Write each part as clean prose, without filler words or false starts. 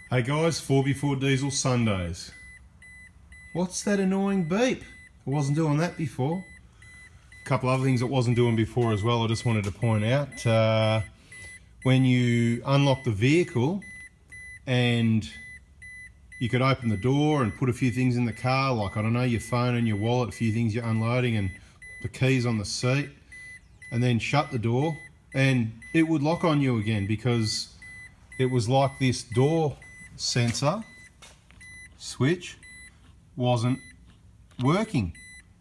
Hey guys, Fourby4diesel Sundays. What's that annoying beep? I wasn't doing that before. A couple other things it wasn't doing before as well, I just wanted to point out. When you unlock the vehicle and you could open the door and put a few things in the car, like, I don't know, your phone and your wallet, a few things you're unloading and the keys on the seat, and then shut the door, and it would lock on you again because it was like this door sensor switch wasn't working,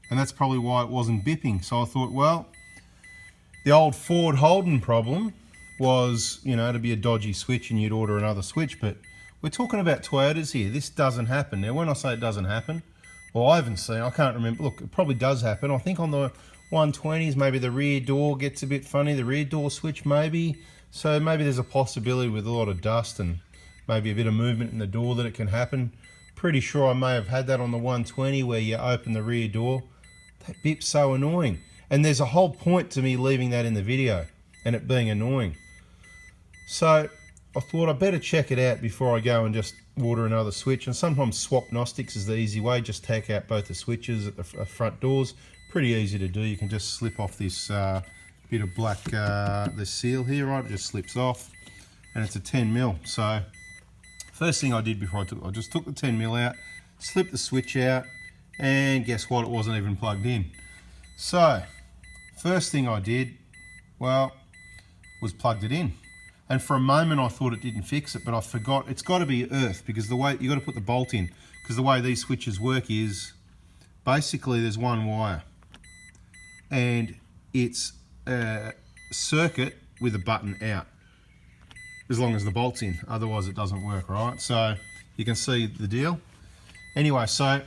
and that's probably why it wasn't bipping. So I thought, well, the old Ford Holden problem was, you know, to be a dodgy switch and you'd order another switch, but we're talking about Toyotas here. This doesn't happen. Now, when I say it doesn't happen, well, I haven't seen, I can't remember. Look, it probably does happen. I think on the 120s, maybe the rear door gets a bit funny, the rear door switch maybe. So maybe there's a possibility with a lot of dust and maybe a bit of movement in the door that it can happen. Pretty sure I may have had that on the 120 where you open the rear door. That bip's so annoying. And there's a whole point to me leaving that in the video and it being annoying. So I thought I'd better check it out before I go and just order another switch. And sometimes swap gnostics is the easy way. Just take out both the switches at the front doors. Pretty easy to do. You can just slip off this bit of black, the seal here, right? It just slips off, and it's a 10mm. So first thing I did before I just took the 10mm out, slipped the switch out, and guess what? It wasn't even plugged in. So first thing I did, well, was plugged it in. And for a moment I thought it didn't fix it, but I forgot it's got to be earth, because the way you got to put the bolt in, because the way these switches work is basically there's one wire and it's a circuit with a button out, as long as the bolt's in, otherwise it doesn't work, right? So you can see the deal. Anyway, so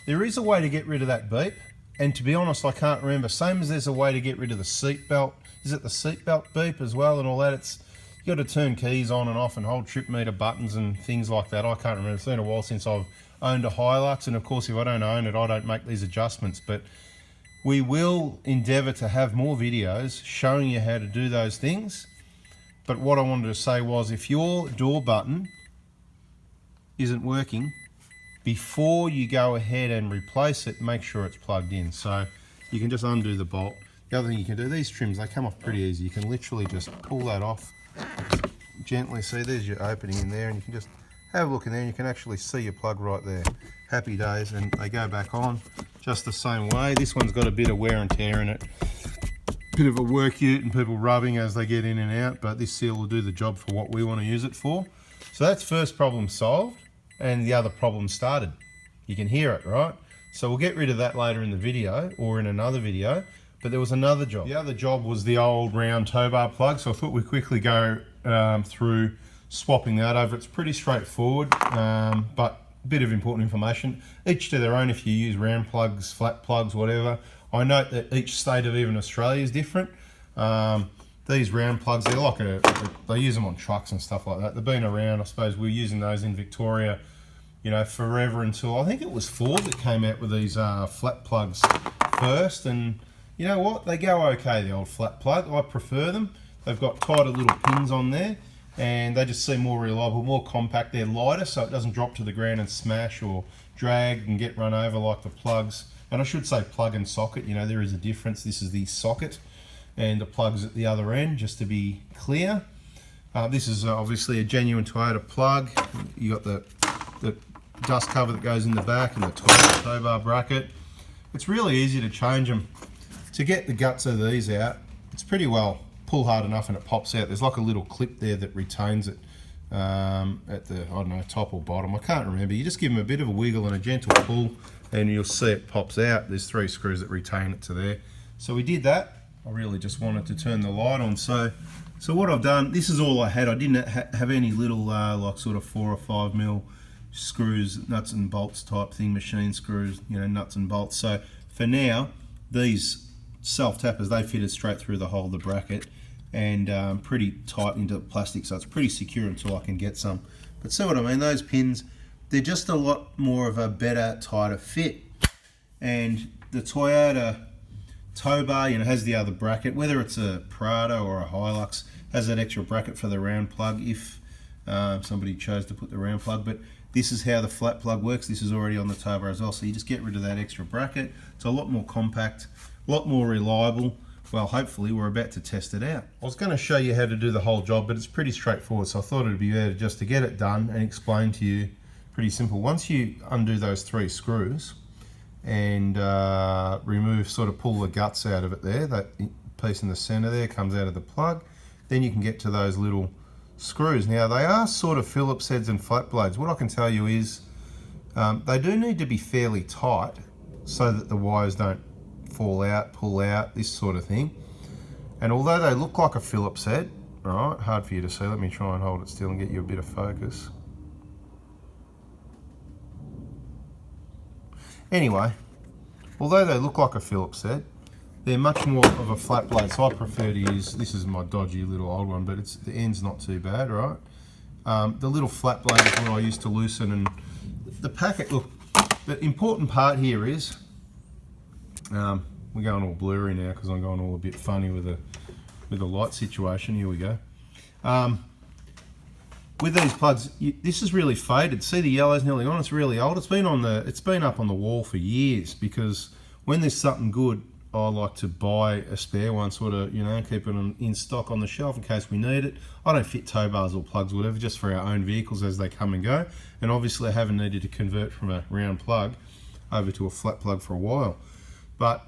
there is a way to get rid of that beep, and to be honest I can't remember. Same as there's a way to get rid of the seat belt. Is it the seat belt beep as well and all that? It's, you got to turn keys on and off and hold trip meter buttons and things like that. I can't remember. It's been a while since I've owned a Hilux, and of course if I don't own it I don't make these adjustments, but we will endeavour to have more videos showing you how to do those things. But what I wanted to say was, if your door button isn't working, before you go ahead and replace it, make sure it's plugged in. So you can just undo the bolt. The other thing you can do, these trims, they come off pretty easy. You can literally just pull that off gently. See, there's your opening in there, and you can just have a look in there and you can actually see your plug right there. Happy days. And they go back on just the same way. This one's got a bit of wear and tear in it, bit of a work ute and people rubbing as they get in and out, but this seal will do the job for what we want to use it for. So that's first problem solved, and the other problem started. You can hear it, right? So we'll get rid of that later in the video or in another video. But there was another job. The other job was the old round tow bar plug, so I thought we'd quickly go through swapping that over. It's pretty straightforward, but a bit of important information. Each to their own if you use round plugs, flat plugs, whatever. I note that each state of even Australia is different. These round plugs, they're like they use them on trucks and stuff like that. They've been around, I suppose. We're using those in Victoria, you know, forever, until I think it was Ford that came out with these flat plugs first, and you know what? They go okay, the old flat plug. I prefer them. They've got tighter little pins on there, and they just seem more reliable, more compact. They're lighter, so it doesn't drop to the ground and smash or drag and get run over like the plugs. And I should say plug and socket, you know, there is a difference. This is the socket, and the plug's at the other end, just to be clear. This is obviously a genuine Toyota plug. You got the dust cover that goes in the back and the tow bar bracket. It's really easy to change them. To get the guts of these out, it's pretty well pull hard enough and it pops out. There's like a little clip there that retains it at the, I don't know, top or bottom. I can't remember. You just give them a bit of a wiggle and a gentle pull and you'll see it pops out. There's 3 screws that retain it to there. So we did that. I really just wanted to turn the light on. So what I've done, this is all I had. I didn't have any little like sort of 4 or 5mm screws, nuts and bolts type thing, machine screws, you know, nuts and bolts. So for now, these self-tappers, they fitted straight through the hole of the bracket and pretty tight into the plastic, so it's pretty secure until I can get some. But see what I mean? Those pins, they're just a lot more of a better, tighter fit. And the Toyota tow bar, you know, has the other bracket, whether it's a Prado or a Hilux, has that extra bracket for the round plug. If Somebody chose to put the round plug, but this is how the flat plug works. This is already on the tow bar as well, so you just get rid of that extra bracket. It's a lot more compact, a lot more reliable. Well, hopefully we're about to test it out. I was going to show you how to do the whole job, but it's pretty straightforward, so I thought it'd be better just to get it done and explain to you. Pretty simple. Once you undo those 3 screws and remove, sort of pull the guts out of it there, that piece in the center there comes out of the plug, then you can get to those little screws. Now they are sort of Phillips heads and flat blades. What I can tell you is they do need to be fairly tight so that the wires don't fall out, pull out, this sort of thing. And although they look like a Phillips head, right, hard for you to see, let me try and hold it still and get you a bit of focus. Anyway, although they look like a Phillips head, they're much more of a flat blade, so I prefer to use, this is my dodgy little old one, but the end's not too bad, right? The little flat blade is what I used to loosen, and the packet, look, the important part here is, we're going all blurry now because I'm going all a bit funny with the light situation. Here we go. With these plugs, this is really faded. See, the yellow's nearly on. It's really old. It's been up on the wall for years, because when there's something good, I like to buy a spare one, sort of, you know, keep it in stock on the shelf in case we need it. I don't fit tow bars or plugs, whatever, just for our own vehicles as they come and go. And obviously I haven't needed to convert from a round plug over to a flat plug for a while. But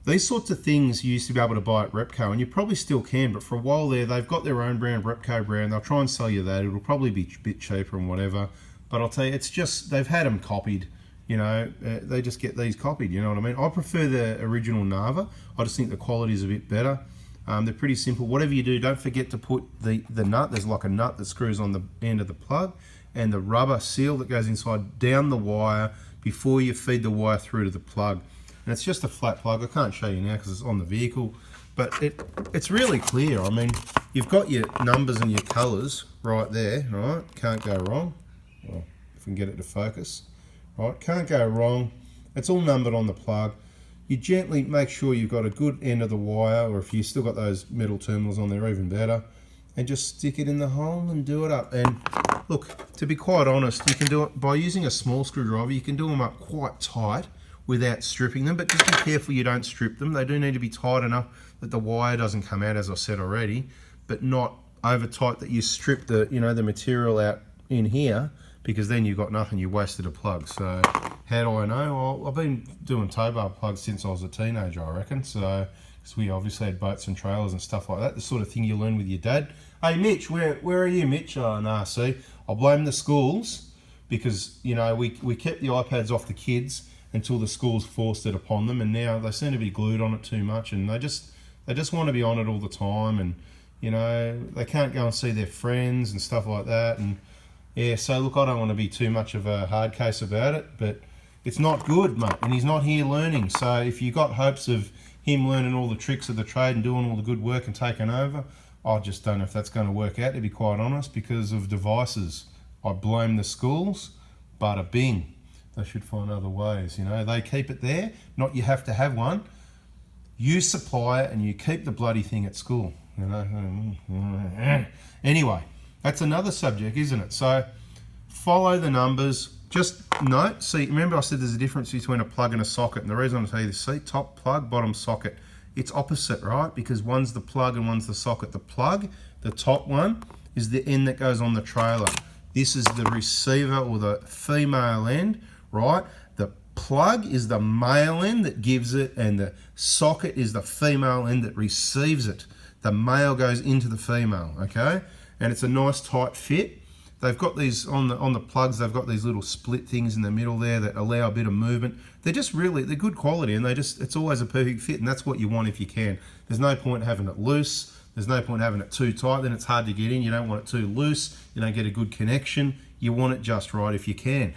these sorts of things you used to be able to buy at Repco, and you probably still can, but for a while there, they've got their own brand, Repco brand. They'll try and sell you that. It'll probably be a bit cheaper and whatever. But I'll tell you, it's just, they've had them copied. You know, they just get these copied, you know what I mean? I prefer the original Nava. I just think the quality is a bit better. They're pretty simple. Whatever you do, don't forget to put the nut. There's like a nut that screws on the end of the plug, and the rubber seal that goes inside down the wire before you feed the wire through to the plug. And it's just a flat plug. I can't show you now because it's on the vehicle, but it's really clear. I mean, you've got your numbers and your colors right there, right? Can't go wrong. Well, if we can get it to focus. Right, can't go wrong. It's all numbered on the plug. You gently make sure you've got a good end of the wire, or if you've still got those metal terminals on there, even better. And just stick it in the hole and do it up. And look, to be quite honest, you can do it by using a small screwdriver. You can do them up quite tight without stripping them, but just be careful you don't strip them. They do need to be tight enough that the wire doesn't come out, as I said already, but not over tight that you strip the, you know, the material out in here, because then you've got nothing, you wasted a plug. So how do I know? Well, I've been doing tow bar plugs since I was a teenager, I reckon. So, because we obviously had boats and trailers and stuff like that, the sort of thing you learn with your dad. Hey Mitch, where are you, Mitch? Oh no, see, I blame the schools, because, you know, we kept the iPads off the kids until the schools forced it upon them, and now they seem to be glued on it too much, and they just want to be on it all the time, and, you know, they can't go and see their friends and stuff like that. And yeah, so look, I don't want to be too much of a hard case about it, but it's not good, mate, and he's not here learning. So if you got hopes of him learning all the tricks of the trade and doing all the good work and taking over, I just don't know if that's going to work out, to be quite honest, because of devices. I blame the schools, bada bing. They should find other ways, you know. They keep it there, not you have to have one. You supply it and you keep the bloody thing at school, you know. Anyway, that's another subject, isn't it? So follow the numbers. Just note, see, remember I said there's a difference between a plug and a socket, and the reason I'm going to tell you this, see, top plug, bottom socket. It's opposite, right? Because one's the plug and one's the socket. The plug, the top one, is the end that goes on the trailer. This is the receiver, or the female end, right? The plug is the male end that gives it, and the socket is the female end that receives it. The male goes into the female, okay? And it's a nice tight fit. They've got these on the plugs, they've got these little split things in the middle there that allow a bit of movement. They're just really, they're good quality, and it's always a perfect fit, and that's what you want if you can. There's no point having it loose. There's no point having it too tight, then it's hard to get in. You don't want it too loose. You don't get a good connection. You want it just right if you can.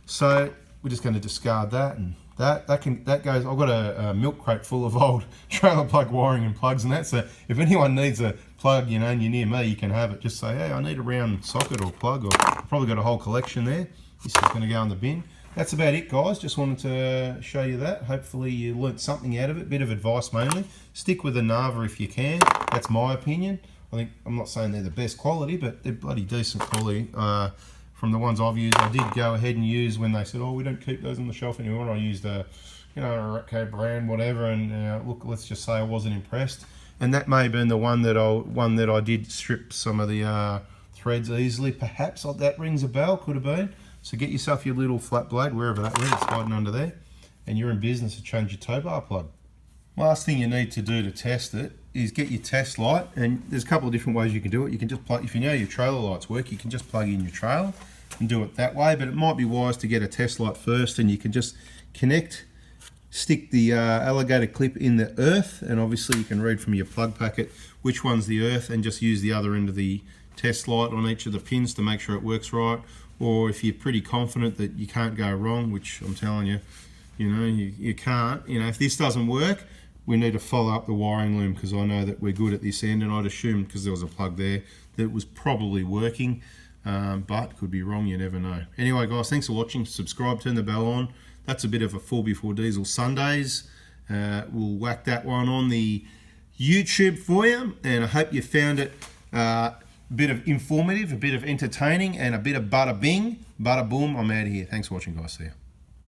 So we're just going to discard that, and that goes. I've got a milk crate full of old trailer plug wiring and plugs and that. So if anyone needs a plug, you know, and you're near me, you can have it. Just say, hey, I need a round socket or plug, or I've probably got a whole collection there. This is going to go in the bin. That's about it, guys. Just wanted to show you that. Hopefully you learnt something out of it. Bit of advice mainly. Stick with the Nava if you can. That's my opinion. I think, I'm not saying they're the best quality, but they're bloody decent quality. From the ones I've used, I did go ahead and use when they said, oh, we don't keep those on the shelf anymore. And I used a, you know, a Ratco brand, whatever, and look, let's just say I wasn't impressed. And that may have been the one that I did strip some of the threads easily. Perhaps that rings a bell, could have been. So get yourself your little flat blade, wherever that went, it's hiding under there, and you're in business to change your tow bar plug. Last thing you need to do to test it is get your test light, and there's a couple of different ways you can do it. You can just plug, if you know your trailer lights work, you can just plug in your trailer and do it that way, but it might be wise to get a test light first, and you can just stick the alligator clip in the earth, and obviously you can read from your plug packet which one's the earth, and just use the other end of the test light on each of the pins to make sure it works right. Or if you're pretty confident that you can't go wrong, which I'm telling you, you can't, if this doesn't work, we need to follow up the wiring loom, because I know that we're good at this end, and I'd assume, because there was a plug there, that it was probably working, but could be wrong, you never know. Anyway guys, thanks for watching. Subscribe, turn the bell on. That's a bit of a Fourby4diesel Sundays. We'll whack that one on the YouTube for you, and I hope you found it a bit of informative, a bit of entertaining, and a bit of bada bing, bada boom. I'm out of here. Thanks for watching guys, see ya.